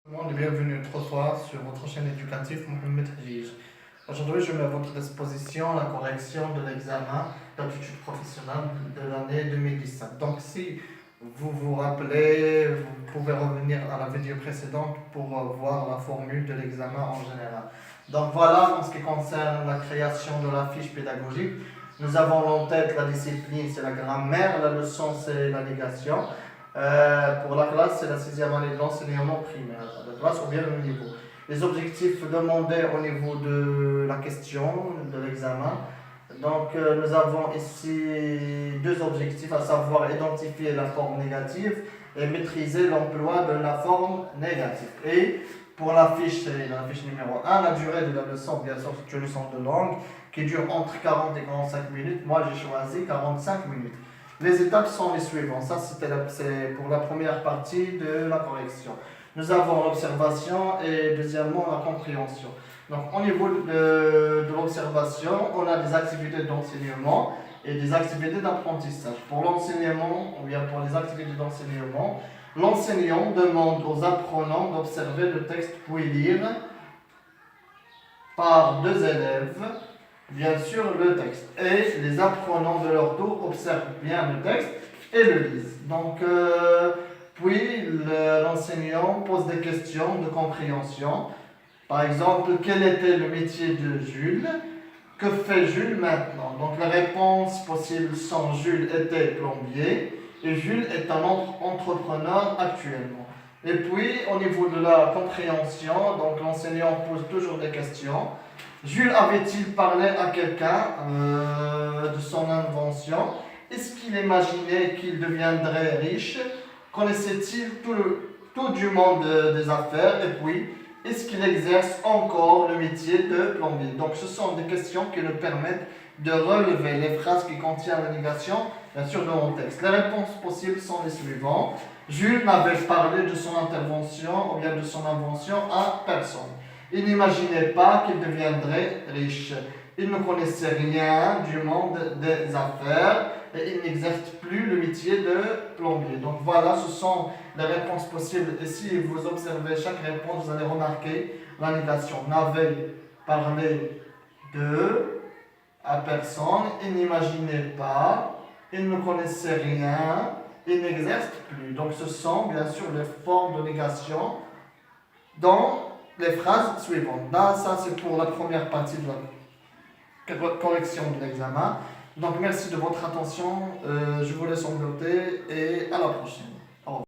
Bienvenue une autre fois sur votre chaîne éducative Mohamed Hadjij. Aujourd'hui, je mets à votre disposition la correction de l'examen d'aptitude professionnelle de l'année 2017. Donc, si vous vous rappelez, vous pouvez revenir à la vidéo précédente pour voir la formule de l'examen en général. Donc voilà, en ce qui concerne la création de la fiche pédagogique, nous avons en tête la discipline, c'est la grammaire, la leçon, c'est la négation. Pour la classe, c'est la 6e année de l'enseignement primaire, la classe ou bien le niveau. Les objectifs demandés au niveau de la question, de l'examen. Donc, nous avons ici deux objectifs, à savoir identifier la forme négative et maîtriser l'emploi de la forme négative. Et pour la fiche numéro 1, la durée de la leçon, bien sûr, c'est une leçon de langue qui dure entre 40 et 45 minutes. Moi, j'ai choisi 45 minutes. Les étapes sont les suivantes. Ça, c'est pour la première partie de la correction. Nous avons l'observation et deuxièmement la compréhension. Donc, au niveau de l'observation, on a des activités d'enseignement et des activités d'apprentissage. Pour l'enseignement, ou bien pour les activités d'enseignement, l'enseignant demande aux apprenants d'observer le texte puis lire par deux élèves, bien sûr, le texte. Et les apprenants de leur tour observent bien le texte et le lisent. Donc, puis l'enseignant pose des questions de compréhension. Par exemple, quel était le métier de Jules? Que fait Jules maintenant? Donc, les réponses possibles sont Jules était plombier et Jules est un entrepreneur actuellement. Et puis, au niveau de la compréhension, donc l'enseignant pose toujours des questions. Jules avait-il parlé à quelqu'un de son invention? Est-ce qu'il imaginait qu'il deviendrait riche? Connaissait-il tout du monde des affaires? Et puis, est-ce qu'il exerce encore le métier de plombier? Donc, ce sont des questions qui nous permettent de relever les phrases qui contiennent la négation, bien sûr, dans mon texte. Les réponses possibles sont les suivantes. Jules n'avait parlé de son intervention ou bien de son invention à personne. Il n'imaginait pas qu'il deviendrait riche. Il ne connaissait rien du monde des affaires et il n'exerce plus le métier de plombier. Donc voilà, ce sont les réponses possibles. Et si vous observez chaque réponse, vous allez remarquer la négation. N'avait parlé de à personne, il n'imaginait pas, il ne connaissait rien, il n'exerce plus. Donc ce sont bien sûr les formes de négation dans les phrases suivantes. Là, ça c'est pour la première partie de la correction de l'examen. Donc merci de votre attention, je vous laisse en noter et à la prochaine.